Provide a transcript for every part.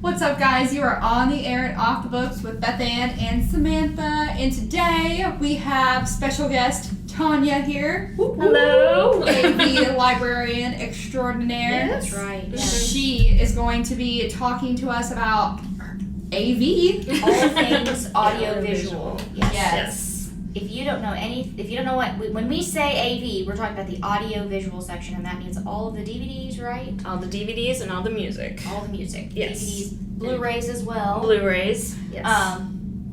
What's up, guys? You are on the air and off the books with Beth Ann and Samantha, and today we have special guest Tonya here. Hello. AV Librarian Extraordinaire. Yeah, that's right. Yes. She is going to be talking to us about AV. All things audio-visual. Yes. If you don't know when we say AV, we're talking about the audio-visual section, and that means all of the DVDs, right? All the DVDs and all the music. All the music. Yes. DVDs, Blu-rays as well. Blu-rays. Yes.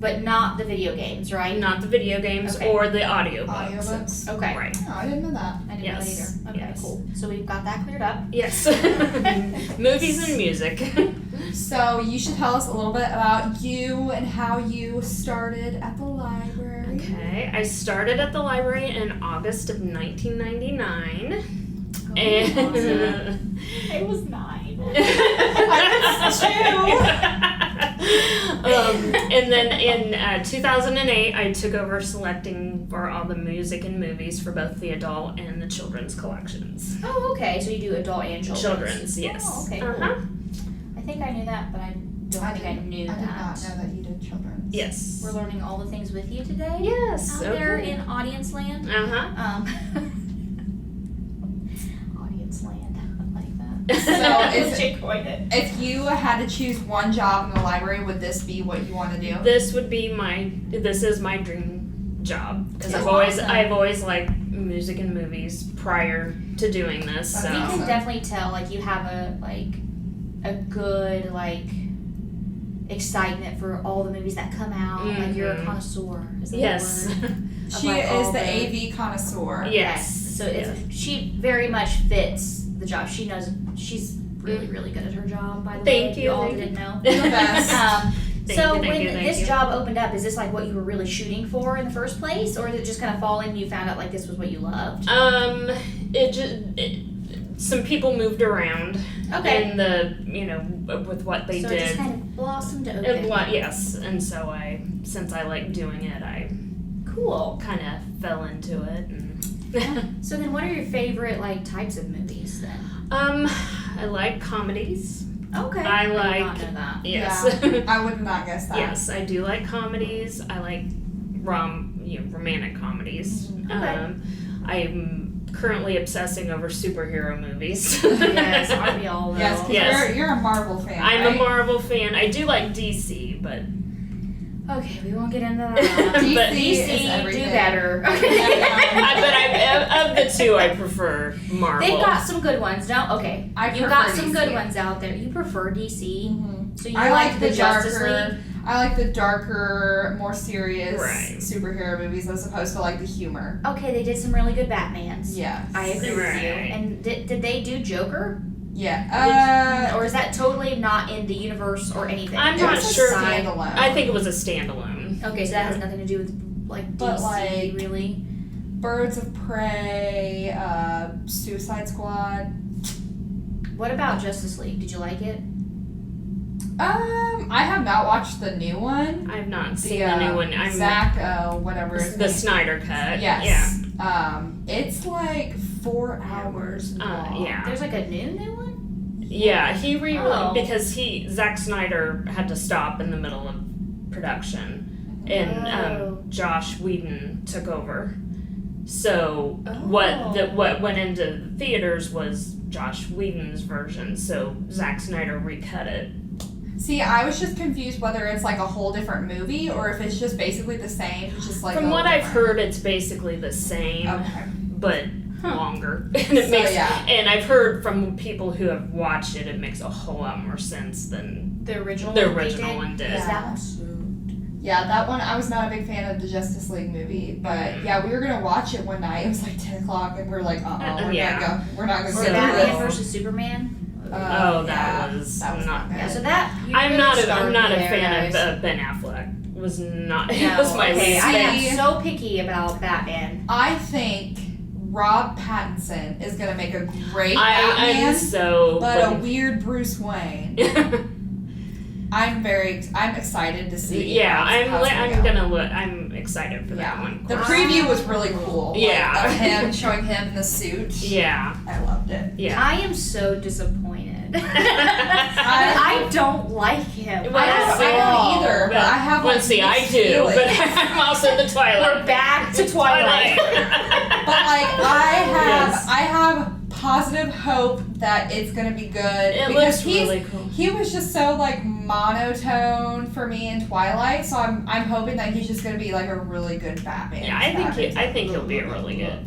But not the video games, right? Not the video games or the audiobooks. Audiobooks. Okay. Right. Oh, I didn't know that. I didn't know that either. Okay, Yes. cool. So we've got that cleared up. Yes. Movies and music. So you should tell us a little bit about you and how you started at the library. Okay. I started at the library in August of 1999. Oh, And I was 9. I was 2. And then in 2008, I took over selecting for all the music and movies for both the adult and the children's collections. Oh, okay. So you do adult and children's. Children's, yes. Oh, okay, cool. Uh-huh. I think I knew that, but I don't think I knew that. I did not know that you did children's. Yes. We're learning all the things with you today. Yes. Out there in audience land. Uh-huh. Audience land. I like that. So if you had to choose one job in the library, would this be what you want to do? This is my dream job because That's I've always liked music and movies prior to doing this. That's So We awesome. can definitely tell, you have a good, excitement for all the movies that come out. Like, you're a Mhm. connoisseur. Is that Yes. the word? She Of, is all the AV connoisseur. Yes. So she very much fits the job. She knows she's really, really good at her job, by the way. Thank you, You all thank didn't know. You're the best. So Thank when you. this job opened up, is this what you were really shooting for in the first place? Or did it just kind of fall in and you found out this was what you loved? Some people moved around Okay. in with what they so did. it just kind of blossomed open. Yes, and so since I like doing it, I Cool. kind of fell into it. And So then what are your favorite types of movies then? I like comedies. Okay. I did like- not know that. Yes. Yeah, I would not guess that. Yes, I do like comedies. I like romantic comedies. Okay. I'm currently obsessing over superhero movies. Yes, aren't we all though? Yes, 'cause Yes. you're a Marvel fan, I'm right? a Marvel fan. I do like DC, but Okay, we won't get into that. DC But is DC, everything. do better. Yeah. of the two, I prefer Marvel. They've got some good ones, don't? Okay, I you prefer got some DC. good ones out there. You prefer DC, Mhm. so you I like the Justice darker. League. I like the darker, more serious Right. superhero movies as opposed to the humor. Okay, they did some really good Batmans. Yes. I agree with you. Right. And did they do Joker? Yeah. Or is that totally not in the universe or anything? I'm It not was a sure. standalone. I think it was a standalone. Okay, so that has nothing to do with But, DC, really. Birds of Prey, Suicide Squad. What about Justice League? Did you like it? I have not watched the new one. I've not seen the new one. Zach, whatever. his the name. Snyder cut. Yes. It's 4 hours long. Yeah. There's a new one? Yeah, he Oh. because Zack Snyder had to stop in the middle of production, and Oh. Josh Whedon took over. So Oh. what went into theaters was Josh Whedon's version. So Zack Snyder recut it. See, I was just confused whether it's a whole different movie or if it's just basically the same. It's just From what I've heard, it's basically the same, Okay. but Huh. longer. And it So, makes yeah. and I've heard from people who have watched it, it makes a whole lot more sense than The original the one they original did? one did. Is Yeah. that one sucked? Yeah, that one, I was not a big fan of the Justice League movie, but yeah, we were gonna watch it one night. It was 10 o'clock, and we were like, we're Yeah. not we're not gonna So- go Batman through versus Superman? Oh, yeah, that was not not good. Yeah, so that you I'm really not a started there, fan guys. of Ben Affleck. Was not. He No, was my okay, least. I See- am so picky about Batman. I think Rob Pattinson is gonna make a great I'm Batman, so. but a weird Bruce Wayne. I'm excited to see. yeah, how it's gonna go. I'm excited for that one. The preview was really cool. Yeah. Of him showing him in the suit. Yeah, I loved it. yeah. I am so disappointed good. I don't like him. Well, I don't either, but I have like see, I mixed do, feelings. but I'm also the Twilight. We're back to Twilight. But like I have positive hope that it's gonna be good It because looks really cool. he was just so like monotone for me in Twilight, so I'm hoping that he's just gonna be like a really good Batman. Yeah, I think he'll be really good.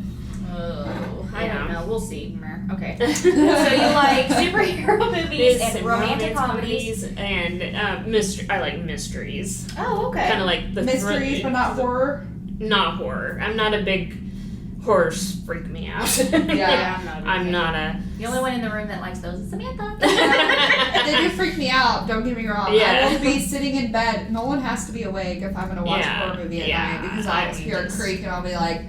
I don't Yeah. know. We'll see. Okay. So you like superhero movies and romantic comedies. And mystery. I like mysteries. Oh, okay. Kind of like the mysteries, but not horror. Not horror. I'm not a big horrors freak me out. Yeah, I'm not a. The only one in the room that likes those is Samantha. They do freak me out. Don't get me wrong. Yeah. I will be sitting in bed. Nolan has to be awake if I'm gonna watch a horror movie at night because I'll just hear a creak and I'll be like,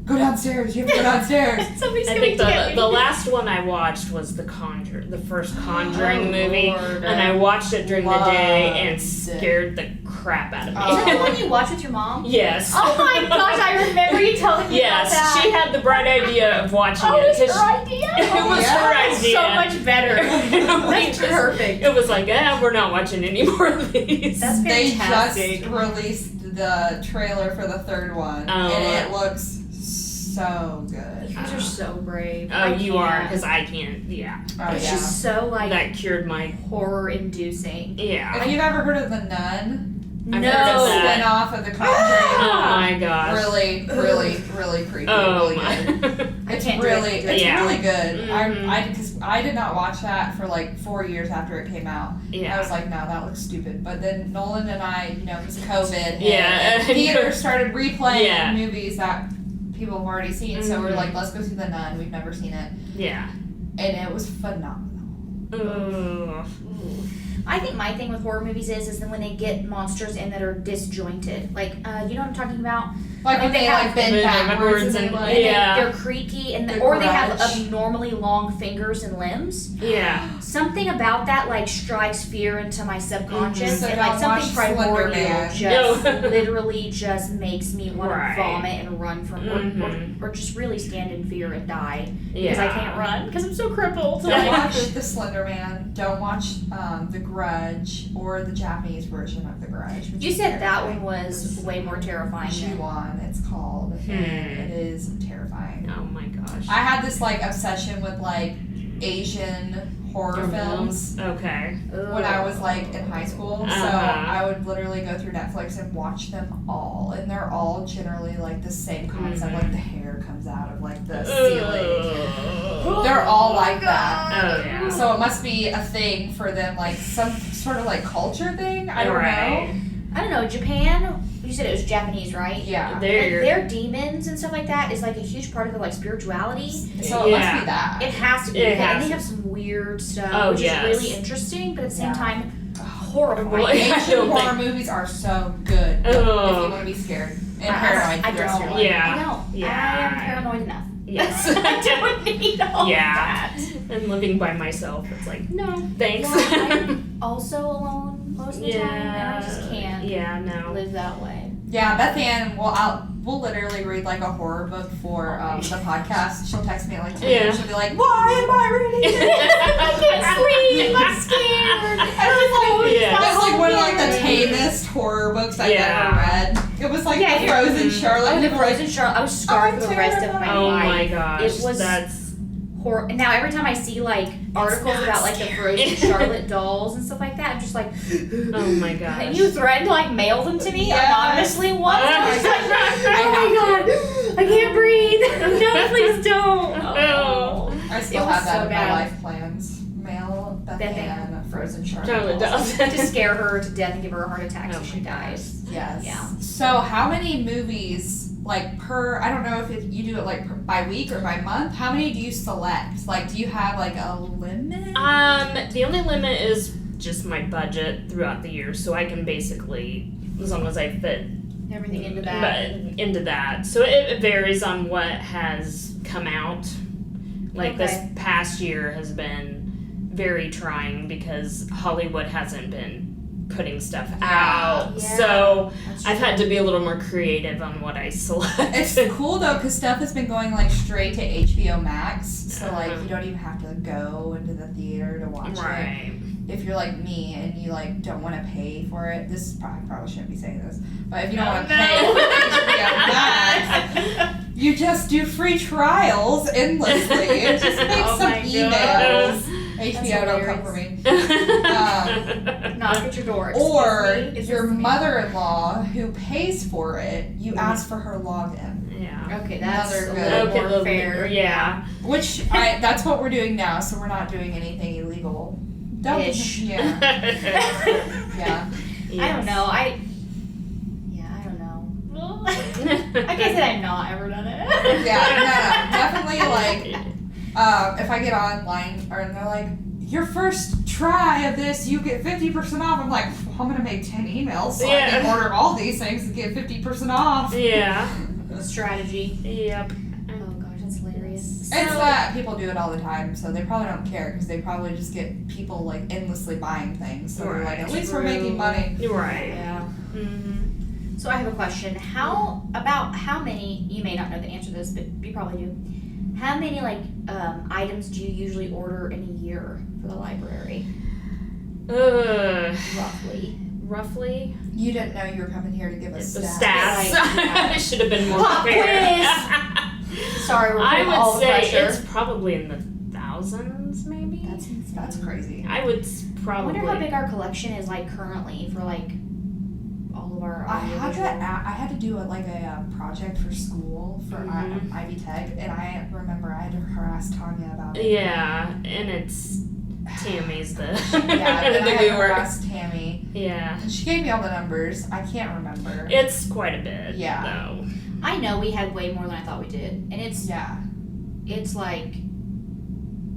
"Go downstairs! You have to go downstairs." Somebody's I coming think to get me. the last one I watched was the first Conjuring movie, Lord. and I watched it during the day and Loved it. scared the crap out of me. Oh. Is that the one you watch with your mom? Yes. Oh my gosh, I remember you telling me about Yes, that. she had the bright idea of watching Oh, it. it was 'cause her idea. It was Yeah. her idea. So much better. That's perfect. It was like, we're not watching any more of these. That's They fantastic. just released the trailer for the third one, and it looks so good. You guys are so brave. Oh, I you can't. are, because I can't. Yeah, Oh It's yeah. just so like that cured my. horror-inducing. Yeah. If you've ever heard of The Nun, I've heard of that. spin-off of The Conjuring, Oh my gosh. really, really, really creepy, Oh really good. my. It's can't do really, it. it's Yeah. really good. Mhm. Because I did not watch that for like 4 years after it came out. I Yeah. was like, no, that looks stupid. But then Nolan and I, because COVID, Yeah. and theaters started replaying Yeah. movies that people have already seen. So we're Mhm. like, let's go see The Nun. We've never seen it, Yeah. and it was phenomenal. Ugh. I think my thing with horror movies is then when they get monsters in that are disjointed. Like, you know what I'm talking about? Like when Like they they have- like bend Bend backwards backwards and and- they like. Yeah. They're creaky and The or they have Grudge. abnormally long fingers and limbs. Yeah. Something about that like strikes fear into my subconscious, So and don't like something watch Slender primordial Man. just No. literally just makes me want Right. to vomit and run from or just really stand in fear and die because I can't run because I'm so crippled. Don't Like, watch The Slender Man. Don't watch The Grudge or the Japanese version of The Grudge. which you is said that terrifying. one was way more terrifying. than- Ju-on, it's called. And it is terrifying. Oh my gosh. I had this like obsession with like Asian horror films Okay. when I was like in high school. So Uh-huh. I would literally go through Netflix and watch them all, and they're all generally like the same concept. Like the hair comes out of like the ceiling. Ugh. They're all like that. Oh yeah. So it must be a thing for them, like some sort of like culture thing. I don't know. I don't know. Japan. You said it was Japanese, right? Yeah. Their demons and stuff like that is like a huge part of their like spirituality. So it Yeah. must be that. It has to be. It and has they to. have some weird stuff, Oh, which yes. is really interesting, but at the same Yeah. time, horrifying. Well, I Asian don't horror think- movies are so good if you Oh. want to be scared and I paranoid. don't. They're Yeah. I don't. Yeah. I am paranoid enough. Yes. I don't need all Yeah. that. And living by myself, it's like, No. thanks. Yeah, I'm also alone most of the time, and I just can't Yeah, no. live that way. Yeah, Beth Ann, we'll literally read like a horror book for the podcast. She'll text me at like 2 Yeah. She'll be like, "Why am I reading this?" I can't sleep. I'm scared. Yeah. That's like one of like the tamest horror books I've Yeah. ever read. It was like Yeah, the you're- Frozen Charlotte. Oh, the You were like, Frozen Charlotte. I was scarred I'm for the rest of my Oh life. my gosh. It was That's. horror. Now every time I see like articles not about like the scary. Frozen Charlotte dolls and stuff like that, I'm just like, Oh my gosh. and you threatened to like mail them to me Yes. anonymously once. I was like, I oh my god, I can't breathe. No, please don't. Oh. I still It was have that so in bad. my life plans. Mail Beth Beth Ann, Frozen Charlotte. Charlotte dolls. does. To scare her to death and give her a heart attack so Oh she my dies. Yes. Yeah. So how many movies, like per, I don't know if you do it like by week or by month, how many do you select? Like, do you have like a limit? The only limit is just my budget throughout the year, so I can basically, as long as I fit Everything into that. into that. So it varies on what has come out. Like this past year has been very trying because Hollywood hasn't been putting stuff out. Yeah. So That's I've true. had to be a little more creative on what I select. It's cool though, because stuff has been going like straight to HBO Max, so like you don't even have to go into the theater to watch it. Right. If you're like me and you like don't want to pay for it, I probably shouldn't be saying this, but if you don't want to pay for HBO Max, you just do free trials endlessly. Just make Oh some my emails. HBO, don't come for me. Knock at your door. Or Excuse me, is your this me? mother-in-law who pays for it, you ask for her login. Yeah. Okay, that's Another a good- little more little fair. bit- yeah. Which that's what we're doing now, so we're not doing anything illegal. Don't Ish. Yeah. Yeah. I don't know. I don't know. I guess that I've not ever done it. Yeah, no, definitely like if I get online or and they're like, your first try of this, you get 50% off. I'm like, well, I'm gonna make 10 emails so I can Yeah. order all these things and get 50% off. Yeah. Strategy. Yep. Oh gosh, that's hilarious. It's that people do it all the time, so they probably don't care because they probably just get people like endlessly buying things. So they're like, at least we're making money. Right. Yeah. Mm-hmm. So I have a question. How many, you may not know the answer to this, but you probably do. How many items do you usually order in a year for the library? Roughly. You didn't know you were coming here to give us The stats. stats. Right. I should have been more Pop prepared. Sorry, we're I putting all would the say pressure. it's probably in the thousands, maybe. That's crazy. I would I probably. wonder how big our collection is currently for all of our. I had to audiovisual. I had to do a project for school for Mhm. Ivy Tech, and I remember I had to harass Tonya about it. Yeah, and it's Tammy's the Yeah, and then I the had to guru. harass Tammy, Yeah, and she gave me all the numbers. I can't remember. it's quite a bit. Yeah. Though. I know we had way more than I thought we did, and it's like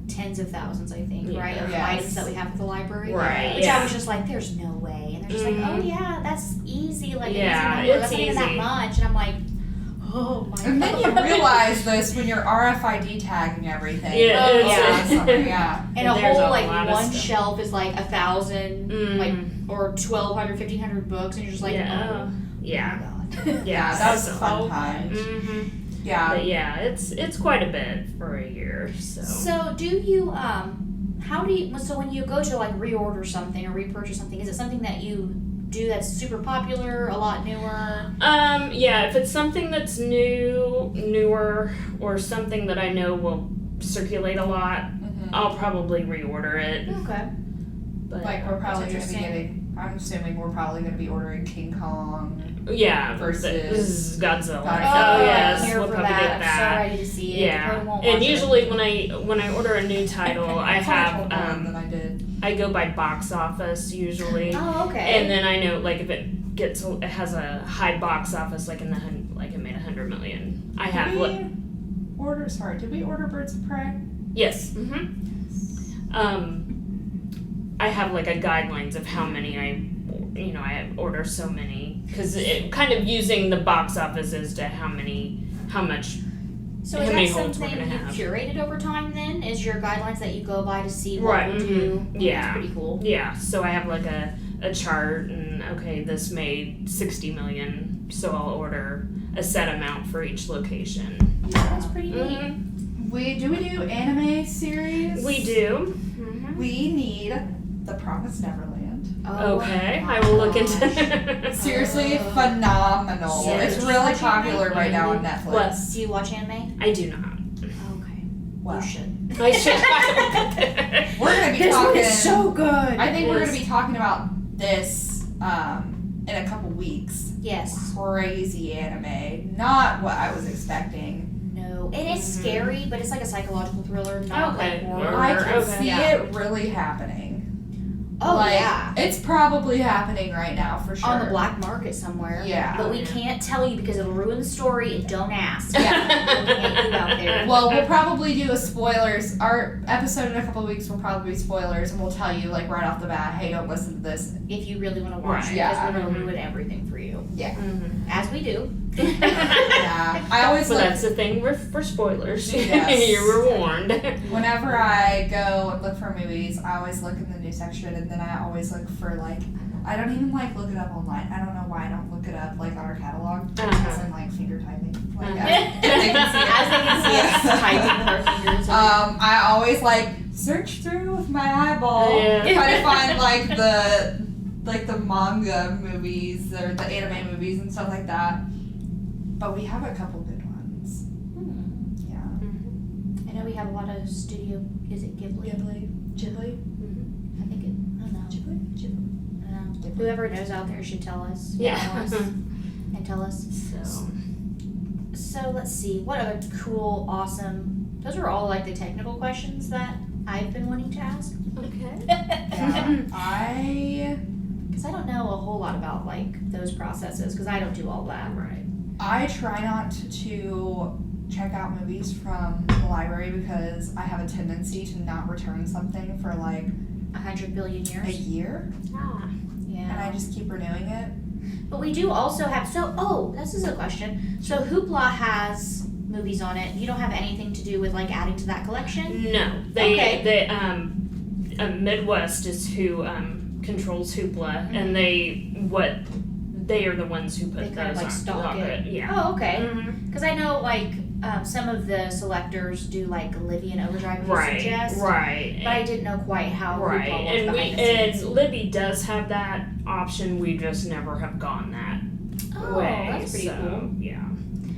tens of thousands, I think, Yeah. right, of Yes. items that we have at the library. Right. Which Yeah. I was just like, there's no way, and they're just like, oh yeah, that's easy, like Yeah, an easy number. it's That's not even that easy. much, and I'm like, oh my. And then you God. realize this when you're RFID tagging everything. Yeah, Oh, it's- yeah. Yeah. And a There's whole a lot of one stuff. shelf is like 1,000, like Mm. or 1,200, 1,500 books, and you're just like, Yeah. oh Yeah. my god. Yeah, that was a So fun time. Mm-hmm. Yeah. But yeah, it's quite a bit for a year. So do you so when you go to reorder something or repurchase something, is it something that you do that's super popular, a lot newer? Yeah, if it's something that's newer, or something that I know will circulate a lot, Mhm. I'll probably reorder it. Okay. But Like we're probably going to be interesting. getting. I'm assuming we're probably going to be ordering King Kong. yeah, versus this is Godzilla. Godzilla. Oh yes, I'm here we'll for probably that. get I'm that. so ready to see it. Yeah, Dakota won't and watch it. usually when I order a new title, I have than I did. I go by box office usually. Oh, okay. And then I know, if it has a high box office, like it made 100 million. I have Did we order Birds of Prey? yes. I have a guidelines of how many I order so many, because it kind of using the box office as to how much. So how is many that holds we're something gonna you've have. curated over time then? Is your guidelines that you go by to see what Right, will do? mhm, yeah. That's pretty cool. Yeah, so I have a chart, and okay, this made 60 million, so I'll order a set amount for each location. That's pretty neat. Mhm. We do anime series? We do. Mhm. We need The Promised Neverland. Oh, Okay, my I will look into gosh. it. Seriously, phenomenal. Yeah. It's Do you really watch popular anime? right now on Netflix. What? Do you watch anime? I do not. Okay. Wow. You should. I should. We're gonna be This talking. one is so good. I think we're Yes. gonna be talking about this in a couple weeks. Yes. Crazy anime, not what I was expecting. No. And it's Mhm. scary, but it's like a psychological thriller, not Okay. horror. I can Okay. see Yeah. it really happening. Oh, Like, yeah. it's probably happening right now for sure. On the black market somewhere. Yeah. But we can't tell you because it'll ruin the story, and don't ask. Yeah. Looking at you out there. Well, we'll probably do a spoilers. Our episode in a couple of weeks will probably be spoilers, and we'll tell you right off the bat, hey, don't listen to this. If you really want to watch Right. it, Yeah. because we're going to ruin everything for you. Mhm. As we do. Yeah, I always But look. that's the thing for spoilers. Yes. You were warned. Whenever I go and look for movies, I always look in the news section, and then I always look for I don't even like look it up online. I don't know why I don't look it up like on our catalog. Because I'm like finger typing. Like, as they can see it. As they can see us typing with our fingers. I always like search through with my eyeball, try to find like the manga movies or the anime movies and stuff like that. But we have a couple good ones. Yeah. I know we have a lot of studio. Is it Ghibli? Ghibli. I think it. I don't know. Ghibli. I don't know. Whoever knows out there should tell us. Yeah. Email us and tell us. So let's see. What other cool, awesome. Those were all like the technical questions that I've been wanting to ask. Okay. Yeah. Because I don't know a whole lot about like those processes because I don't do all that. Right. I try not to check out movies from the library because I have a tendency to not return something for like 100 billion a years. year, Yeah. and I just keep renewing it. But we do also have, this is a question. So Hoopla has movies on it. You don't have anything to do with like adding to that collection? No. Midwest is who controls Hoopla, and they are the ones who put They kind of those like on. stock it. Yeah. Oh, okay. Mhm. Because I know like some of the selectors do like Libby and Overdrive if you suggest. Right. But I didn't know quite how Right, Hoopla was and behind the scenes. Libby does have that option. We just never have gone that Oh, way. that's pretty so, cool. Yeah.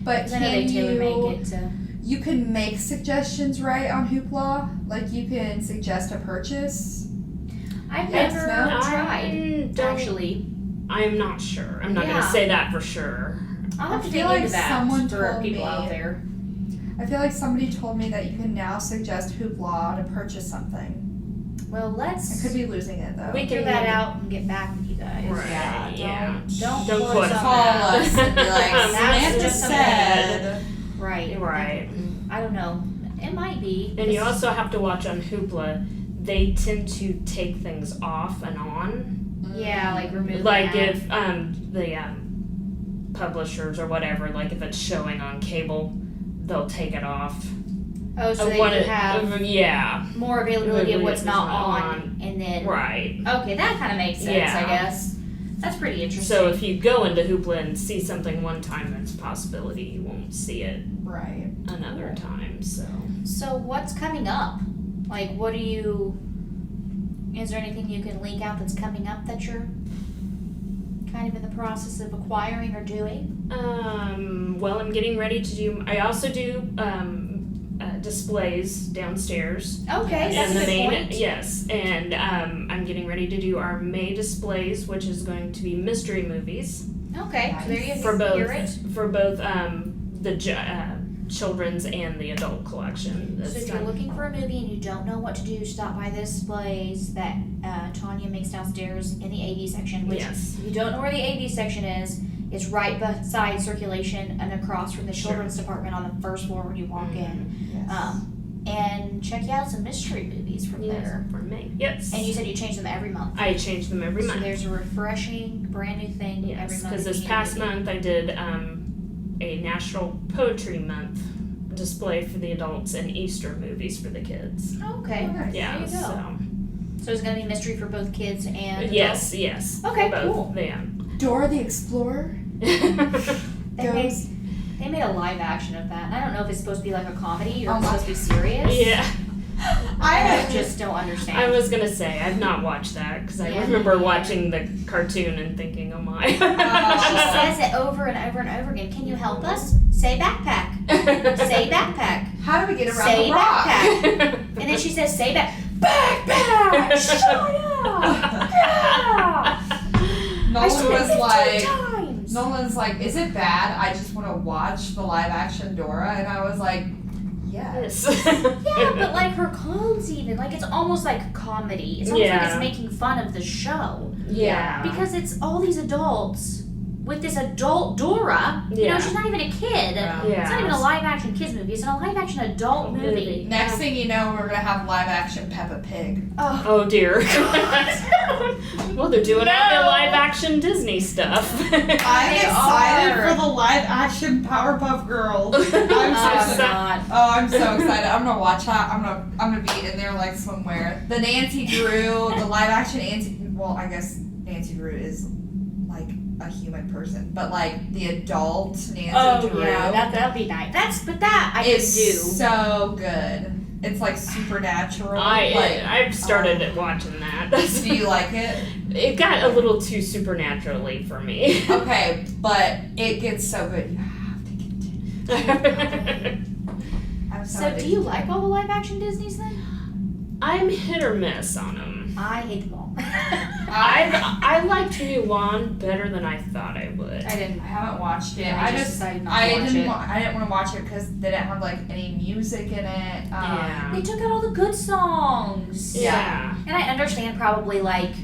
But 'Cause I know they tailor make it to. You can make suggestions, right, on Hoopla? Like you can suggest a purchase. I've Yes, never no? tried actually. I'm not sure. I'm not Yeah. gonna say that for sure. I'll have I to feel dig like into that someone for told people me- out there. I feel like somebody told me that you can now suggest Hoopla to purchase something. Well, I let's could be losing it though. we figure that out and get back with you guys. Right. Yeah, Don't Don't quote quote us on Call that. us and be like, That's Samantha just said. Right. Right. I don't know. It might be. And you also have to watch on Hoopla. They tend to take things off and on. Yeah, like remove Like that. if the publishers or whatever, like if it's showing on cable, they'll take it off. Oh, so What they have yeah. more availability of what's Availability not of what's not on, and then Right. okay, that kind of makes sense. Yeah. I guess that's pretty interesting. So if you go into Hoopla and see something one time, there's a possibility you won't see it Right. another time. So what's coming up? Like, what do you? Is there anything you can link out that's coming up that you're kind of in the process of acquiring or doing? Well, I'm getting ready to do. I also do displays downstairs. Okay, that's And a the good main, point. yes, and I'm getting ready to do our May displays, which is going to be mystery movies Okay, so there you for hear it. both the children's and the adult collection. So if you're looking for a movie and you don't know what to do, stop by the displays that Tonya makes downstairs in the AV section. Which, Yes. if you don't know where the AV section is, it's right beside circulation and across from the Sure. children's department on the first floor when you walk in. Yes. And check out some mystery movies from there. for May. Yes. And you said you change them every month. I change them every So month. there's a refreshing, brand new thing every Yes, month. because that this you past need to do. month I did a National Poetry Month display for the adults and Easter movies for the kids. Okay, Nice. Yeah, there you go. So it's gonna be mystery for both kids and yes, adults? yes. Okay, for both. cool. Yeah. Dora the Explorer They made, goes. they made a live action of that. And I don't know if it's supposed to be like a comedy or Oh if my- it's supposed to be serious. Yeah. I just don't understand. I was gonna say I've not watched that because I Yeah, remember me neither. watching the cartoon and thinking, oh my. She says it over and over and over again. Can you help us? Say backpack. Say backpack. How do we get around Say the rock? backpack. And then she says, say backpack. Shut up. Yeah. I Nolan said it was 15 like, times. Nolan's like, is it bad? I just want to watch the live action Dora, and I was like, yes. Yeah, but like her clothes even, like it's almost like a comedy. It's almost like Yeah. it's making fun of the show. Yeah. Because it's all these adults with this adult Dora. You know, Yeah. she's not even a kid. Yeah. It's not even a live action kids movie. It's a live action adult movie. Next thing you know, we're gonna have live action Peppa Pig. Oh, Oh dear. We'll Oh, they're doing all the live action Disney stuff. I'm excited for the live action Powerpuff Girls. I'm so excited. Oh, I'm so excited. I'm gonna watch that. I'm gonna be in there like somewhere. The Nancy Drew, the live action Nancy. Well, I guess Nancy Drew is like a human person, but like the adult Nancy Drew. Oh yeah, that'd be nice. That I could do. So good. It's like supernatural. I've started watching that. Do you like it? It got a little too supernaturally for me. Okay, but it gets so good. You have to continue. So do you like all the live action Disneys then? I'm hit or miss on them. I hate them all. I liked Mulan better than I thought I would. I haven't watched it. I just decided not to watch it. I didn't want to watch it because they didn't have like any music in it. They took out all the good songs. Yeah. And I understand probably like,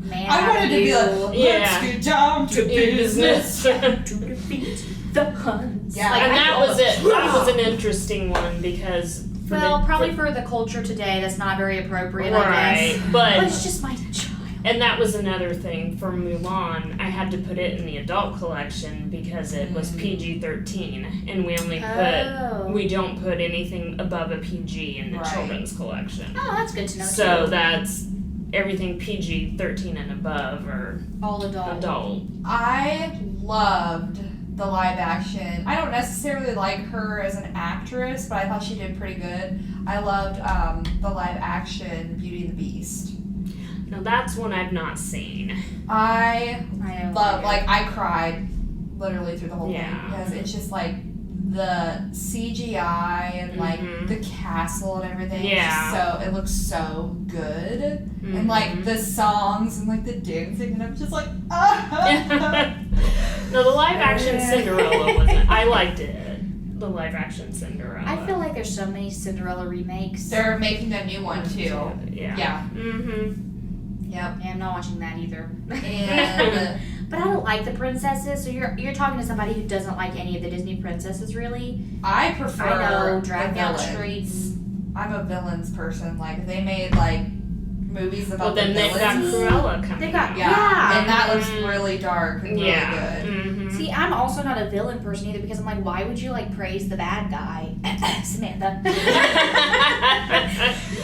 man, I wanted to be like, let's get down to business. To defeat the Huns. Yeah, like, and that was it. That was an interesting one because. Probably for the culture today, that's not very appropriate, I guess. But it's just my child. And that was another thing for Mulan. I had to put it in the adult collection because it was PG-13, and we only we don't put anything above a PG in the children's collection. Oh, that's good to know. So that's everything PG-13 and above or all adult. I loved the live action. I don't necessarily like her as an actress, but I thought she did pretty good. I loved the live action Beauty and the Beast. Now that's one I've not seen. I love, I cried literally through the whole thing because it's just like the CGI and like the castle and everything. Yeah. So it looks so good. And like the songs and like the dancing, and I'm just like, No, the live action Cinderella wasn't. I liked it. The live action Cinderella. I feel like there's so many Cinderella remakes. They're making a new one too. Yeah. Yep. Yeah, I'm not watching that either. And but I don't like the princesses. So you're talking to somebody who doesn't like any of the Disney princesses, really. I prefer. I know, drag down streets. I'm a villains person. Like if they made like movies about then the they've got villains. Cruella coming. They've got and that looks really dark and really good. See, I'm also not a villain person either because I'm like, why would you like praise the bad guy, Samantha?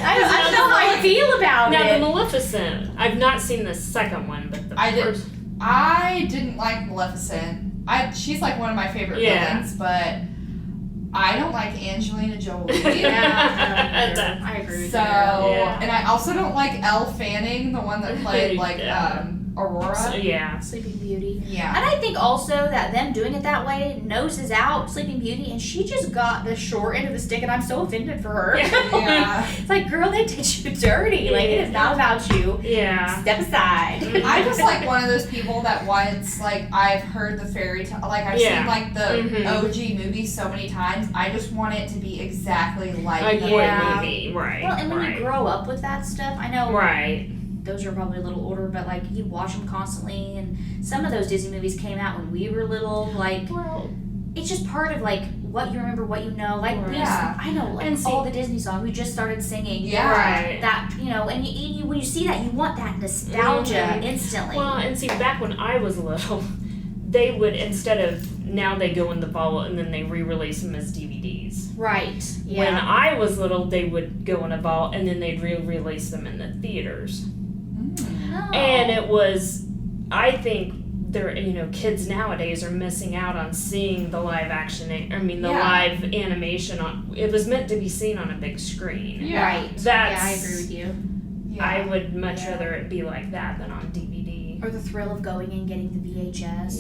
I don't know how I feel about it. Now the Maleficent. I've not seen the second one, but the first. I didn't like Maleficent. She's like one of my favorite villains, but I don't like Angelina Jolie. I agree with you. And I also don't like Elle Fanning, the one that played Aurora. Sleeping Beauty. Yeah. And I think also that them doing it that way noses out Sleeping Beauty, and she just got the short end of the stick, and I'm so offended for her. Yeah. It's like, girl, they did you dirty. Like, it is not about you. Yeah. Step aside. I'm just like one of those people that once, like, I've heard the fairy tale, like, I've seen, like, the OG movie so many times, I just want it to be exactly like the movie. Right. Well, and when you grow up with that stuff, I know. Right. Those are probably a little older, but like you watch them constantly, and some of those Disney movies came out when we were little. Like, it's just part of like what you remember, what you know. Like, I know, like all the Disney songs we just started singing. That and you when you see that, you want that nostalgia instantly. Well, and see, back when I was little, they would now they go in the vault and then they re-release them as DVDs. Right. Yeah. When I was little, they would go in a vault and then they'd re-release them in the theaters. And it was, I think, kids nowadays are missing out on seeing the live action. Live animation it was meant to be seen on a big screen. Right. I agree with you. Yeah. I would much rather it be like that than on DVD. Or the thrill of going and getting the VHS.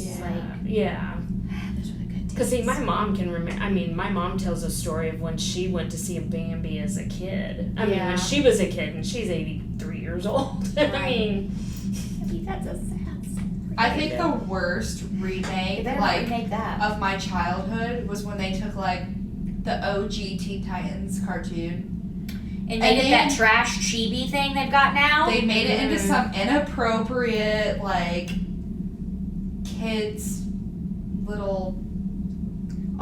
Those are the good days. Because see, my mom can remember. My mom tells a story of when she went to see a Bambi as a kid. When she was a kid, and she's 83 years old. Right. That's a sad. I think the worst remake of my childhood was when they took like the OG Teen Titans cartoon and made it that trash chibi thing they've got now. They made it into some inappropriate kids little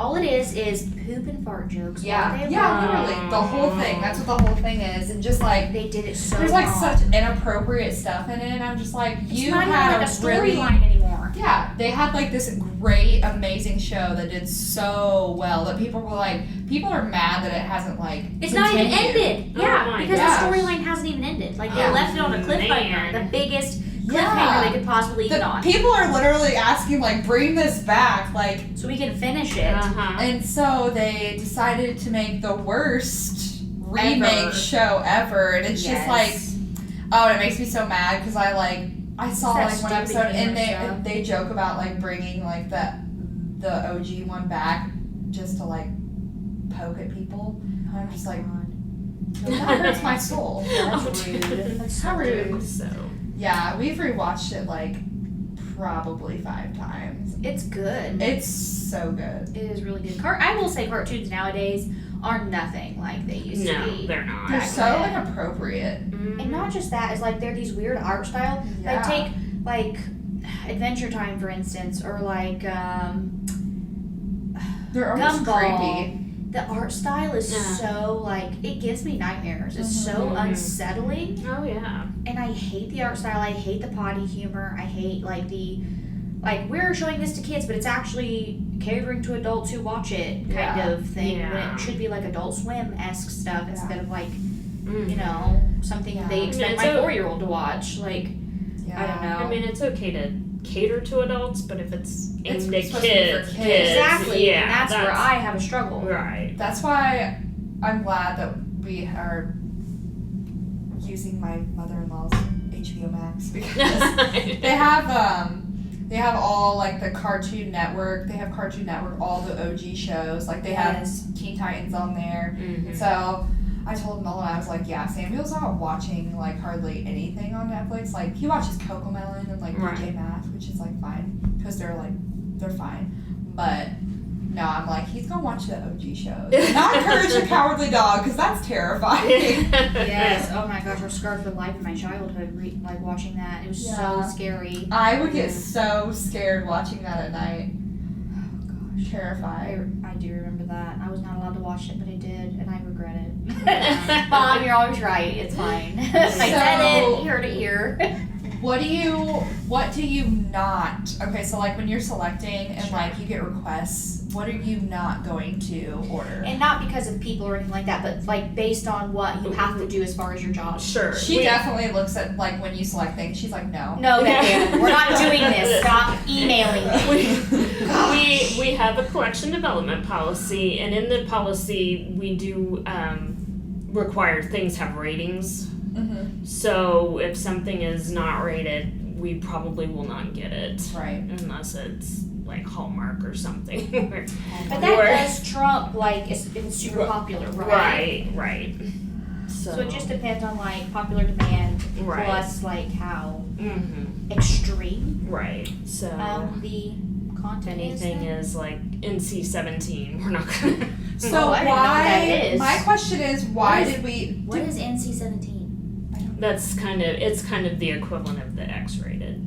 All it is poop and fart jokes. Yeah, all day yeah, long. literally. The whole thing. That's what the whole thing is. And just like, They did it so there's like wrong. such inappropriate stuff in it. And I'm just like, It's you not even had like a really, storyline anymore. yeah, they had like this great, amazing show that did so well that people were like, people are mad that it hasn't like It's not even continued. ended. Oh Yeah, my because gosh. the storyline hasn't even ended. Like, they Yeah. left it on a cliffhanger. Man. The biggest cliffhanger Yeah. they could possibly leave it on. People are literally asking like, bring this back, like, So we can finish it. and so they decided to make the worst remake Ever. show ever, and it's just like, Yes. oh, and it makes me so mad because I saw That like one stupid episode and humor stuff. they joke about like bringing like the OG one back just to like poke at people. And I'm just like, that hurts my soul. That's rude. That's so How rude. rude. So Yeah, we've rewatched it like probably 5 times. It's good. It's so good. It is really good. I will say cartoons nowadays are nothing like they used to no, be. they're not. They're Back so then. inappropriate. And not just that, it's like they're these weird art style. Yeah. Like take like Adventure Time for instance, or like They're almost Gumball. creepy. The art style is Yeah. so like it gives me nightmares. It's so Mhm. unsettling, Oh yeah. and I hate the art style. I hate the potty humor. I hate like we're showing this to kids, but it's actually catering to adults who watch it kind Yeah. of thing. When Yeah. it should be like Adult Swim-esque stuff instead of like Mm. you know something Yeah. they I expect mean, my it's o- 4-year-old to watch. Like Yeah. I don't know. I mean, it's okay to cater to adults, but if it's It's aimed at supposed to be for kids, kids. exactly, yeah, and that's where I have a struggle. right. That's why I'm glad that we are using my mother-in-law's HBO Max because they have all like the Cartoon Network. They have Cartoon Network, all the OG shows. Like they Yes. have Teen Titans on there. Mhm. So I told Nolan, I was like, yeah, Samuel's not watching like hardly anything on Netflix. Like he watches Cocomelon and like Right. DJ Math, which is like fine because they're fine. But no, I'm like, he's gonna watch the OG shows. Not Courage the Cowardly Dog because that's terrifying. Yes. Oh my gosh, I was scarred for life in my childhood. Like watching that, it was Yeah. so scary. I would get so scared watching that at night. Oh gosh. Terrified. I do remember that. I was not allowed to watch it, but I did, and I regret it. Mom, you're always right. It's fine. I said it. You heard it here. What do you not, okay, so like when you're selecting and like you get requests, what are you not going to order? And not because of people or anything like that, but like based on what you have to do as far as your job. Sure. She definitely looks at like when you select things, she's like, no. No, Megan, we're not doing this. Stop emailing me. We have a collection development policy, and in the policy we do require things have ratings. Mm-hmm. So if something is not rated, we probably will not get it Right. unless it's like Hallmark or something. But that does trump like it's been super popular, right? Right. So, So it just depends on like popular demand Right. plus like how Mhm. extreme Right. So the content anything is. is like NC-17, we're not gonna. So Oh, I didn't know what why, that is. my question is, why What is- did we, What is NC-17? That's kind of the equivalent of the X-rated.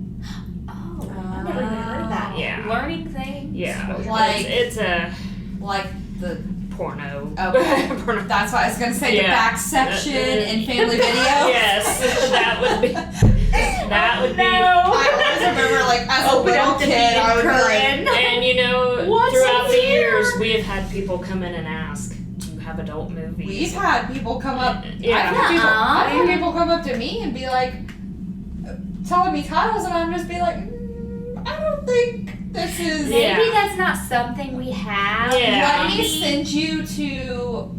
Oh, I've never even heard of that. Yeah. Learning things. Yeah. Like- it's a like the, porno. Okay. Porno. that's what I was gonna say, the Yeah. back section in Family Video. Yes, that would be. That would be. I always remember like as a Open little up the kid, I would be like, curtain. And you know, What's throughout in the here? years, we have had people come in and ask, "Do you have adult movies?" we've had people come up, Yeah. I've had people come up to me and be like, telling me titles, and I'm just be like, I don't think this is. Maybe Yeah. that's not something we have. Yeah. Let me send you to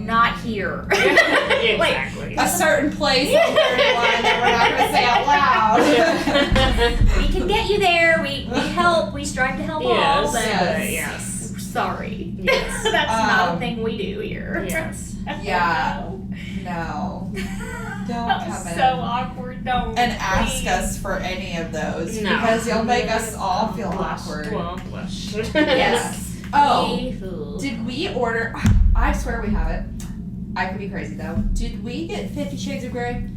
Not here. Exactly. a certain place on 31 that we're not going to say out loud. We can get you there. We help. We strive to help all. Yes. But Yes. sorry. Yes. That's not a thing we do here. Yes. Yeah. No. Don't That come was in so awkward. Don't. and ask please. us for any of those No. because you'll make us all feel Blush. awkward. Well, blush. Yes. Oh, Food. did we order? I swear we have it. I could be crazy though. Did we get 50 Shades of Grey?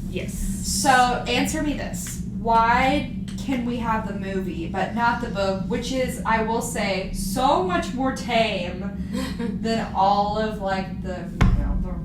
Yes. So answer me this: why can we have the movie, but not the book, which is, I will say, so much more tame than all of like the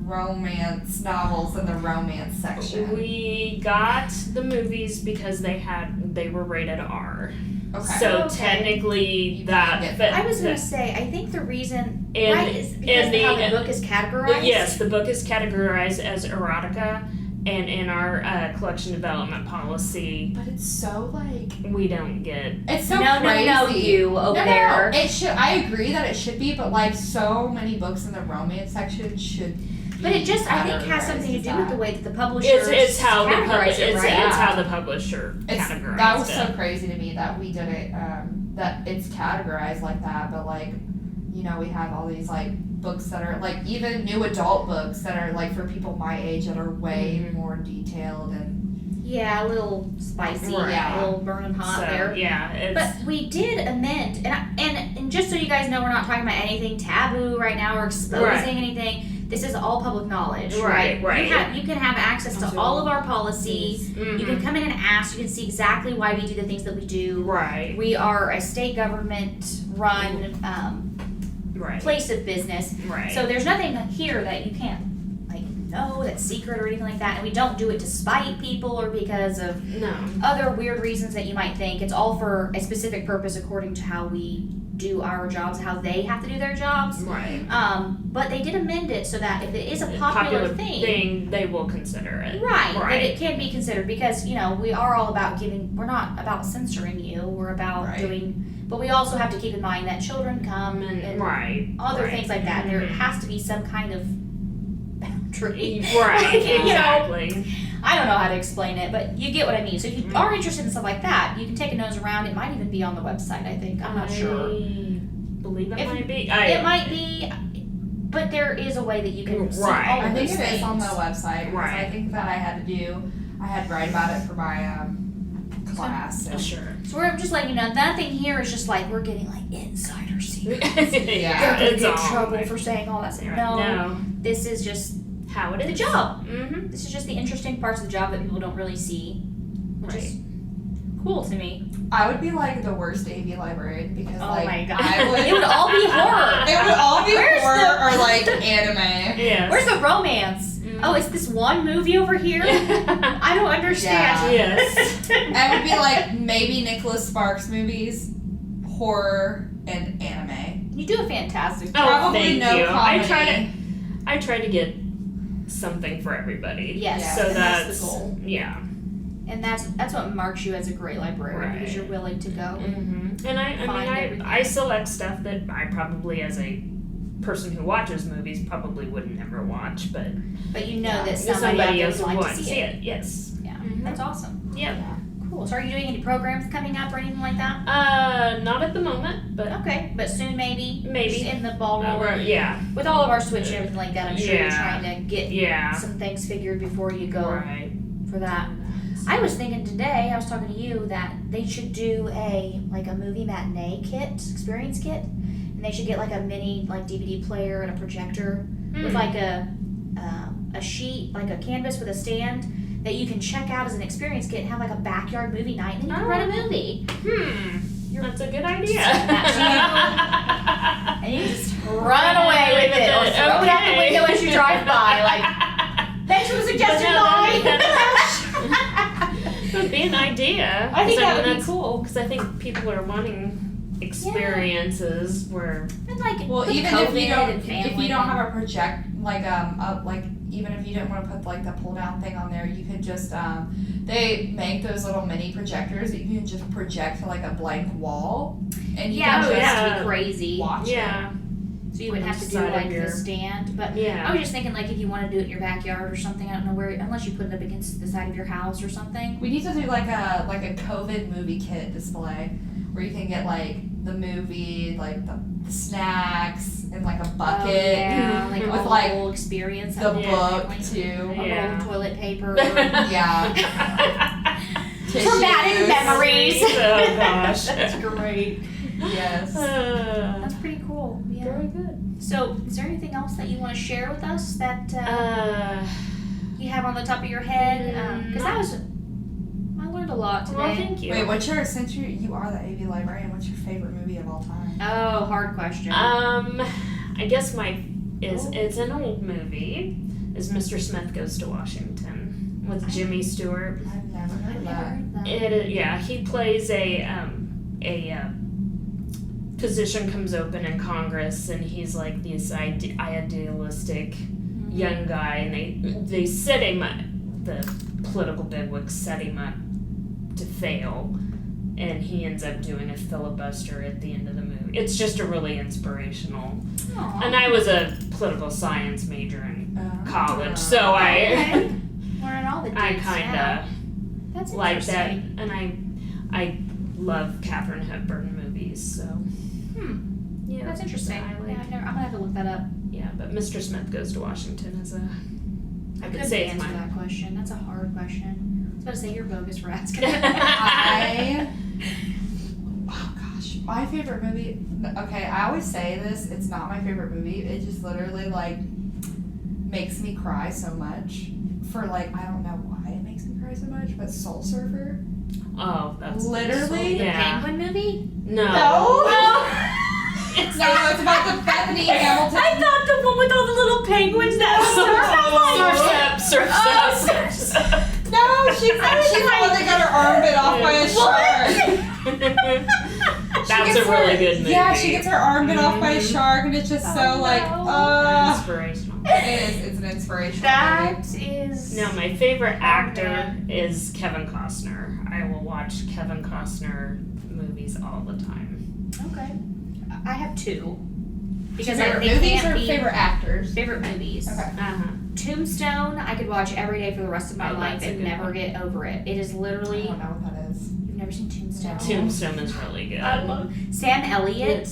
romance novels in the romance section. We got the movies because they were rated R. Okay. So technically that. I was going to say, I think the reason is because of how the book is categorized. Yes, the book is categorized as erotica, and in our collection development policy, But it's so like we don't get. it's so No, crazy. you over there. It should. I agree that it should be, but like so many books in the romance section should. But it just, I think, has something to do with the way that the publishers It's how the categorize it, right? it's how the publisher categorized That was it. so crazy to me that we did it. That it's categorized like that, but like, we have all these like books that are like even new adult books that are like for people my age that are way more detailed and Yeah, a little spicy, Right. a little burning hot So, there. yeah, it's, But we did amend, and just so you guys know, we're not talking about anything taboo right now or exposing Right. anything. This is all public knowledge, Right, right. You can have access to all of our policies. You can come in and ask. You can see exactly why we do the things that we do. right, We are a state government-run right, place of business. right. So there's nothing here that you can't know that's secret or anything like that, and we don't do it to spite people or because of no, other weird reasons that you might think. It's all for a specific purpose according to how we do our jobs, how they have to do their jobs. right. But they did amend it so that if it is a popular thing, they will consider it. right, that Right. it can be considered because we are all about giving. We're not about censoring you. We're about Right. doing. But we also have to keep in mind that children come and Right. other right. things like that. There Mhm. has to be some kind of boundary. Right, exactly. I don't know how to explain it, but you get what I mean. So if you are interested in stuff like that, you can take a nose around. It might even be on the website, I think. I'm not sure. I believe it If- might be. It might be, but there is a way that you can see Right. all I of think those it is things. on the website because I Right. think that I had to write about it for my class. and- Sure. So we're just letting you know, nothing here is just like we're getting like insider secrets. Yeah, They're it's gonna get all in trouble right. for saying all that stuff. Right. No, this is just How it the is. job. Mm-hmm. This is just the interesting parts of the job that people don't really see, which is Right. cool to me. I would be like the worst AV librarian because Oh like my god, I would. it would all be horror. It would all be Where's horror or like anime. Yes. Where's the romance? Oh, it's this one movie over here. I don't understand. Yes. I would be like maybe Nicholas Sparks movies, horror, and anime. You do a fantastic Oh, job. Probably thank no you. comedy. I try to get something for everybody. Yes, Yeah. So and that's the that's goal. yeah. And that's what marks you as a great librarian because Right. you're willing to go. Mm-hmm. And Find I everything. I select stuff that I probably, as a person who watches movies, probably wouldn't ever watch, but But you know Yeah. that somebody out there else would would like want to see it. Yes. Yeah, Mhm. that's awesome. Yep. Cool. So are you doing any programs coming up or anything like that? Not at the moment, but Okay, but soon maybe. Maybe. Just in the ball rolling. yeah. With all of our Switch and everything like that, I'm sure you're Yeah. trying to get Yeah. some things figured before you go Right. for that. I was thinking today, I was talking to you, that they should do a movie matinee kit, experience kit, and they should get like a mini DVD player and a projector with like a sheet, like a canvas with a stand that you can check out as an experience kit and have like a backyard movie night, and then you can rent a movie. That's a good idea. And you just run away with it or throw it out the window as you drive by. Like, thanks for the suggestion, Molly. That would be an idea. I think that would be that's cool. because I think people are wanting experiences where And like, Well, with even COVID if you and family. don't have a project even if you didn't want to put like the pull down thing on there, you could just they make those little mini projectors that you can just project to like a blank wall, and you Yeah, can just that would be crazy. watch yeah, So you would On have the to do side of like your- the stand, but I yeah. was just thinking like if you want to do it in your backyard or something. I don't know where, unless you put it up against the side of your house or something. We need to do like a COVID movie kit display where you can get like the movie, like the snacks, and like a bucket, Oh, yeah, like with a like whole experience. the of it. book Like, too. a Yeah. roll of toilet paper. Yeah. Traumatic Tissues. memories. Oh gosh. That's great. Yes. That's pretty cool. Yeah. Very good. So, is there anything else that you want to share with us that you have on the top of your head? Because I learned a lot today. Well, thank you. Wait, since you are the AV librarian, what's your favorite movie of all time? Oh, hard question. I guess it's an old movie. Is Mr. Smith Goes to Washington with Jimmy Stewart. I've never heard of that. He plays a position comes open in Congress, and he's like this idealistic young guy, and they set him up, the political bigwigs set him up to fail, and he ends up doing a filibuster at the end of the movie. It's just a really inspirational. Aww. And I was a political science major in college, so I learn all the I deets kind now. of That's like that, interesting. and I love Katharine Hepburn movies, so yeah, That's interesting. I like, I'm gonna have to look that up. yeah, but Mr. Smith Goes to Washington is I could couldn't say it's answer mine. that question. That's a hard question. I was about to say you're bogus for asking. Oh gosh, my favorite movie. Okay, I always say this. It's not my favorite movie. It just literally like makes me cry so much. For like, I don't know why it makes me cry so much, but Soul Surfer. Oh, that's Literally? The yeah. Penguin movie? No. It's about the Bethany Hamilton. I thought the one with all the little penguins that Surf's up. No, she's the one that got her arm bit off by a shark. That's a really good movie. Yeah, she gets her arm bit off by a shark, and it's just so like, inspirational. It is. It's an inspirational That movie. is. Now, my favorite actor is Kevin Costner. I will watch Kevin Costner movies all the time. Okay. I have two. Because Favorite they movies can't or be favorite actors? favorite movies. Okay. Tombstone, I could watch every day for the rest of my life that's a and good never one. get over it. It is I literally. don't know what that is. You've never seen Tombstone? Tombstone is really good. I love Sam Elliott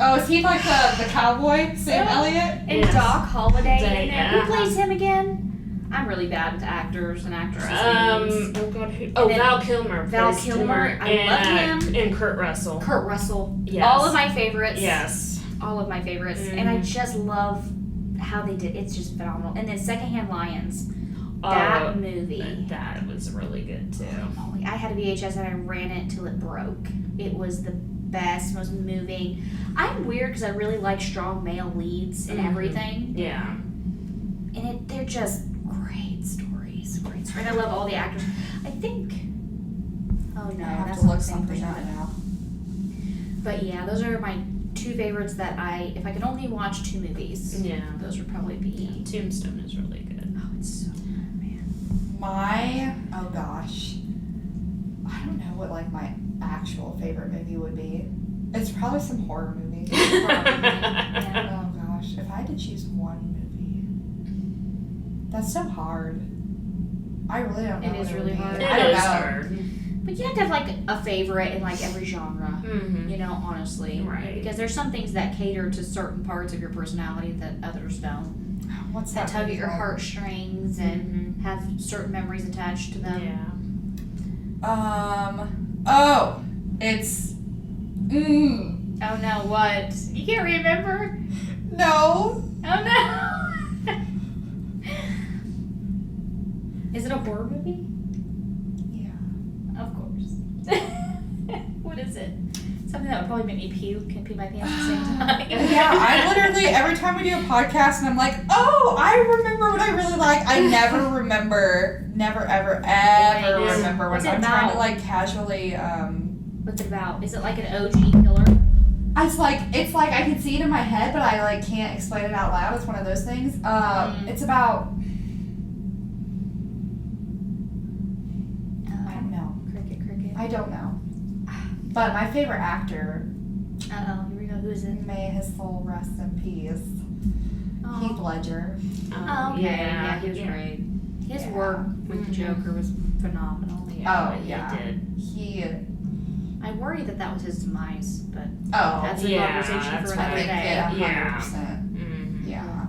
Oh, is he like the cowboy, Sam Yeah. Elliott? and Yes. Doc Holliday in there. Who Uh-huh. plays him again? I'm really bad with actors and actresses' names. Oh God, then Val Kilmer. Val plays Kilmer, I and, love him. And Kurt Russell. Kurt Russell. Yes. All of my favorites. Yes. All of my favorites. And I just love how they did. It's just phenomenal. And then Secondhand Lions. That movie. That was really good too. Holy, I had a VHS and I ran it till it broke. It was the best, most moving. I'm weird because I really like strong male leads in everything. Yeah. And they're just great stories. Great stories. And I love all the actors. I think. Oh no, I have that's to not look the same something person. up now. But yeah, those are my two favorites that if I could only watch two movies, Yeah. those would probably be. Yeah. Tombstone is really good. Oh, it's so good, man. Oh gosh. I don't know what like my actual favorite movie would be. It's probably some horror movie. Yeah. Oh gosh, if I had to choose one movie, that's so hard. I really don't know. It is what really would be. hard. I don't It is know. hard. But you have to have like a favorite in like every genre. Mm-hmm. You know, honestly. Right. Because there's some things that cater to certain parts of your personality that others don't. What's That that tug at movie your called? heartstrings and have certain memories attached to them. Yeah. Oh, it's. Oh no, what? You can't remember? No. Oh no! Is it a horror movie? Yeah. Of course. What is it? Something that would probably make me puke and pee my pants at the same time. Yeah, I literally, every time we do a podcast and I'm like, oh, I remember what I really like, I never remember, never, ever remember What's when it I'm trying to about? like casually, What's it about? Is it like an OG killer? it's like I can see it in my head, but I like can't explain it out loud. It's one of those things. It's about, I don't know. Cricket. I don't know. But my favorite actor, Uh-oh, here we go. Who is it? may his soul rest in peace, Oh. Heath Ledger. Oh, okay. Yeah, he was great. His Yeah. work with the Joker was phenomenal. Oh, he yeah. did. He, I worry that was his demise, but oh, that's a yeah, conversation that's for I another think day. it, Yeah. 100%. Mm-hmm. Yeah.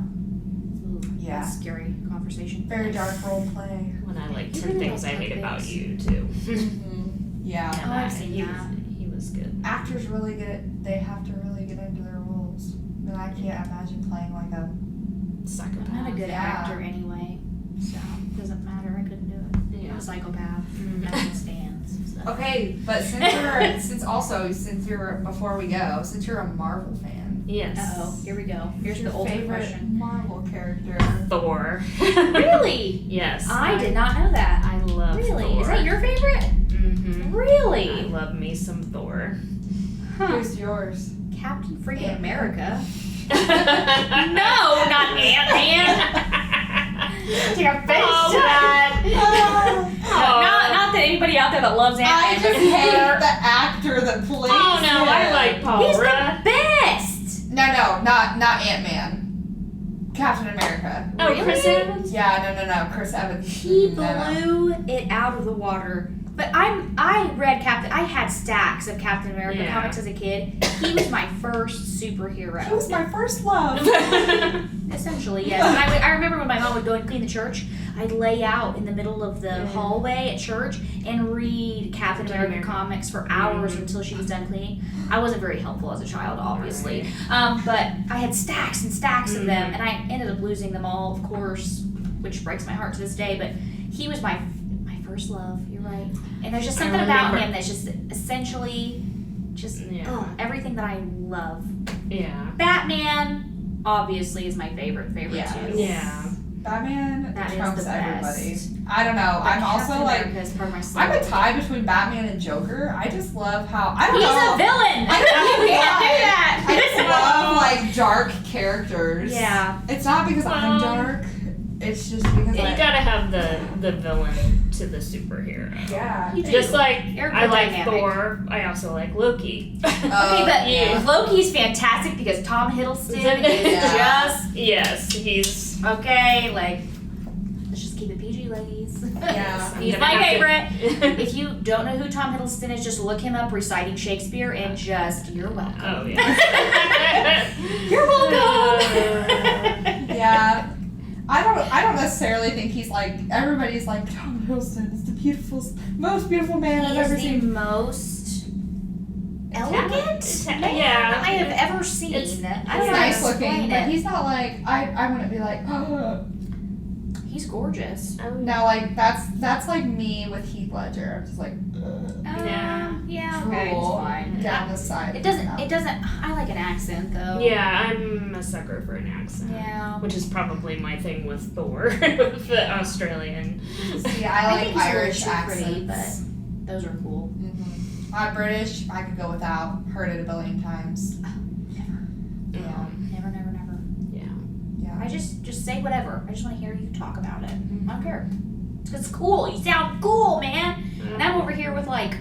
Ooh, Yeah. That's a scary conversation. Very dark role play. When I like He 10 really things I does hate like about things. you too. Yeah. Oh, I've seen he that. he was good. Actors really they have to really get into their roles. And I can't imagine playing like a, I'm not a Psychopath. good Yeah. actor anyway, so it doesn't matter. I couldn't do it. Yeah. I'm a psychopath. Nothing stands. So. Okay, but since you're before we go, since you're a Marvel fan. Yes. Uh-oh, here we go. Here's your the ultimate favorite question. Marvel character. Thor. Really? Yes. I did not know that. I love Really? Thor. Is that your favorite? Mm-hmm. Really? I love me some Thor. Huh. Who's yours? Captain freaking America. No, not Ant-Man. Take a face to that. Not that anybody out there that loves Ant-Man. I just hate the actor that plays Oh no, him. I like Paul He's Rudd. the best. No, not Ant-Man. Captain America. Oh, Really? Chris Evans? Yeah, no, Chris Evans. He No. blew it out of the water. But I read I had stacks of Captain America Yeah. comics as a kid. He was my first superhero. He was my first love. Essentially, yes. And I remember when my mom would go and clean the church, I'd lay out in the middle of the hallway at church and read Captain America comics for hours until she was done cleaning. I wasn't very helpful as a child, obviously. But I had stacks and stacks of them, and I ended up losing them all, of course, which breaks my heart to this day. But he was my first love. You're right. And there's just something about him that's just essentially everything that I love. Yeah. Batman, obviously, is my favorite Yes. too. Yeah. Batman That is trumps the everybody. best. I don't know. But I'm also Captain like, America is part of my soul. I'm a tie between Batman and Joker. I just love how I don't He's know. a villain. I don't know You can't why. do that. I just love like dark characters. Yeah. It's not because I'm dark. It's just because You I. gotta have the villain to the superhero. Yeah. You do. Just like You're I good like dynamic. Thor, I also like Loki. Okay, but yeah. Loki's fantastic because Tom Hiddleston is Yeah. just Yes, he's okay. Like, let's just keep it PG, ladies. Yeah. He's I'm my gonna have favorite. to- If you don't know who Tom Hiddleston is, just look him up reciting Shakespeare and just you're welcome. Oh yeah. You're welcome. Yeah. I don't necessarily think he's like everybody's like Tom Hiddleston is the most beautiful man I've He ever is the seen. most elegant man Yeah. I have ever seen. It's- I don't He's know how to nice looking, explain but it. he's not like I wouldn't be like He's gorgeous. no, like that's like me with Heath Ledger. I'm just like Yeah, okay, it's drool fine. down the side. It doesn't. I like an accent though. Yeah, I'm a sucker for an accent. Yeah. Which is probably my thing with Thor, with the Australian. See, I like think he's Irish too pretty, accents. but those are cool. I'm British. I could go without. Heard it a billion times. Yeah. Never. Yeah. Yeah. I just say whatever. I just want to hear you talk about it. I don't care. It's cool. You sound cool, man. And I'm over here with like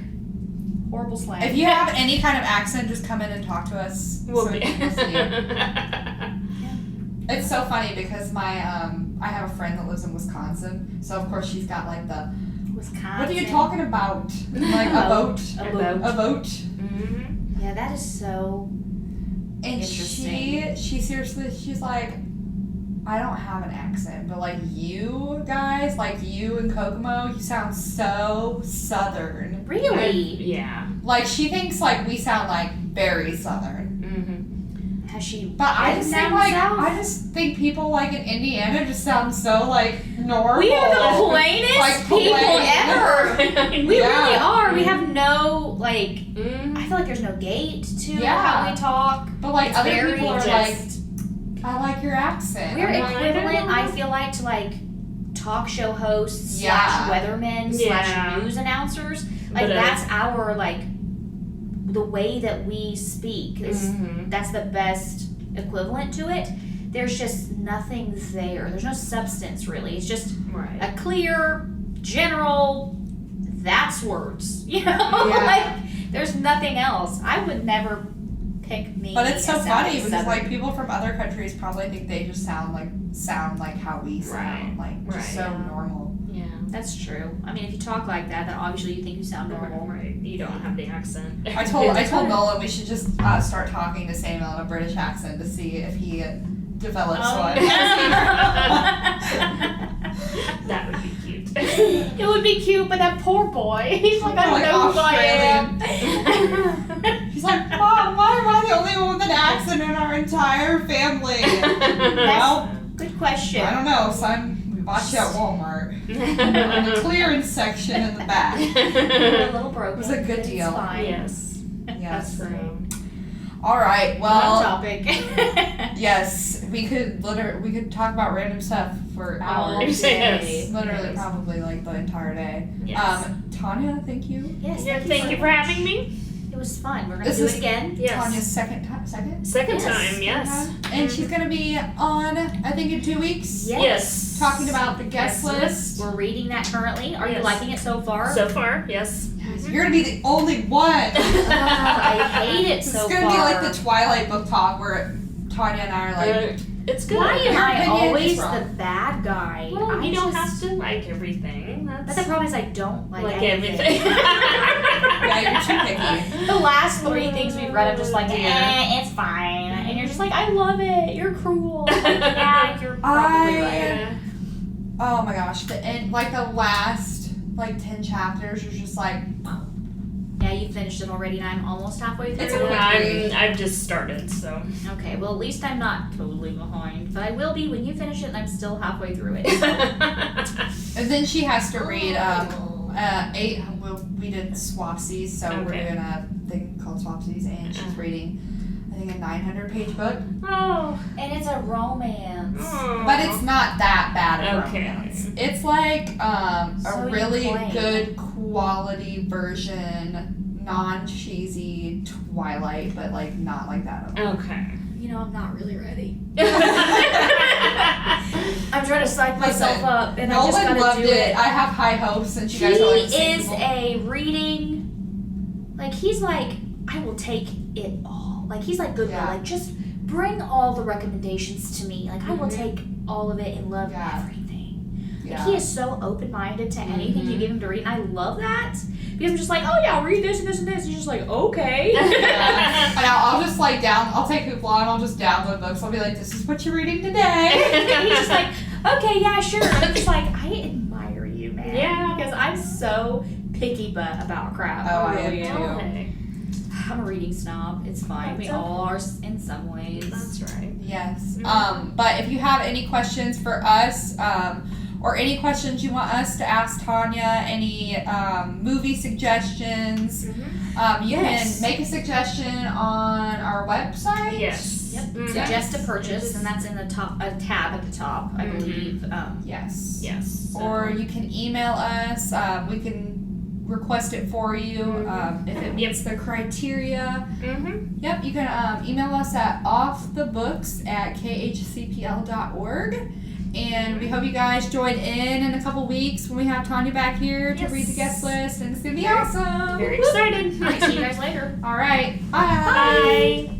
horrible slang. If you have any kind of accent, just come in and talk to us. We'll so we be. can listen to you. It's so funny because my I have a friend that lives in Wisconsin, so of course she's got like the Wisconsin. what are you talking about? Like a boat. A A boat. A boat. Mm-hmm. Yeah, that is so. And Interesting. she seriously, she's like, I don't have an accent, but like you guys, like you and Kokomo, you sound so southern. Really? Yeah. Like she thinks like we sound like very southern. Mm-hmm. Has she? But I just think down like south? I just think people like in Indiana just sound so like normal. We are the plainest Like, people plain. ever. We Yeah. really are. We have no like. Mm-hmm. I feel like there's no gate to Yeah. how we talk. But like It's other very people are just- like, I like your accent. We're I'm like, equivalent, I feel like, to like talk show hosts Yeah. / weathermen Yeah. / news announcers. Like But, that's our like the way that we speak. Is Mhm. That's the best equivalent to it. There's just nothing there. There's no substance really. It's just Right. a clear, general. That's words. You know, Yeah. like there's nothing else. I would never pick me. But it's so as funny somebody because Southern. like people from other countries probably think they just sound like how we sound, like just Right. so Yeah. normal. Yeah. That's true. I mean, if you talk like that, then obviously you think you sound normal. Right. You don't have the accent. I told Nolan we should just start talking to Samuel in a British accent to see if he develops one. That would be cute. It would be cute, but that poor boy. He's like, I don't Like know who I am. He's like, Mom, why am I the only one with an accent in our entire family? Well, Good question. I don't know, son. We bought you at Walmart. in the clearance section in the back. A little broken. It was a good It's deal. fine. Yes. Yes. So, All right. On Well, topic. yes, we could talk about random stuff for All hours. day. Literally, Yes. probably like the entire day. Yes. Tonya, thank you. Yes, Yeah, thank you for having me. It was fun. We're gonna This do is it again. Yes. Tanya's second time. Second Yes. time, yes. And she's gonna be on, I think, in 2 weeks. Yes. Talking about the guest list. We're reading that currently. Are you Yes. liking it so far? So far, yes. You're gonna be the only one. I hate it It's so gonna far. be like the Twilight book talk where Tonya and I are like, It's good. Why am Your I opinion always is wrong. the bad guy? Well, you don't just- have to like everything. But That's the problem is I don't like everything. yeah, you're too picky. The last 3 things we've read, I'm just like, Yeah. it's fine. And you're just like, I love it. You're cruel. Yeah, you're probably right. Yeah. Oh my gosh, the end, like the last like 10 chapters, you're just like, Yeah, you finished it already, and I'm almost halfway through. It's okay. I've just started, so. Okay, well, at least I'm not totally behind. But I will be when you finish it, and I'm still halfway through it. and then she has to read we did Swapsies, so we're Okay. doing a thing called Swapsies, and she's reading, I think, a 900-page book. Oh. And it's a romance. But it's not that bad of Okay. romance. It's like a So really plain. good quality version, non-cheesy Twilight, but like not like that. Okay. You know, I'm not really ready. I'm trying to psych myself Listen, up, and I just Nolan gotta loved do it. I have high hopes, and you He guys are like the same is people. a reading, like, he's like, I will take it all. Like, he's like Goodwill, Yeah. like, just bring all the recommendations to me. Like, I will take all of it and love Yeah. everything. Like, Yeah. he is so open-minded to anything you give him to read, and I love that. Because I'm just like, oh yeah, I'll read this and this and this. And he's just like, okay. Yeah. And I'll just like I'll take Hoopla and I'll just download books. I'll be like, this is what you're reading today. And he's just like, okay, yeah, sure. And I'm just like, I admire you, man. Yeah. Because I'm so picky about crap. Oh, I really am too. Okay. I'm a reading snob. It's fine. We That's all are in some ways. That's right. Yes. Mhm. But if you have any questions for us, or any questions you want us to ask Tonya, any movie suggestions, you Yes. can make a suggestion on our website. Yes. Yep. Mhm. Suggest a purchase, and that's in the top, a tab at the top, I Mhm. believe. Yes. Yes. Or you can email us. We can request it for you if it meets the criteria. Mm-hmm. Yep, you can email us at offthebooks@khcpl.org. And we hope you guys join in a couple weeks when we have Tonya back here to Yes. read the guest list, and it's gonna be awesome. Very excited. All right, see you guys later. All right, bye. Bye.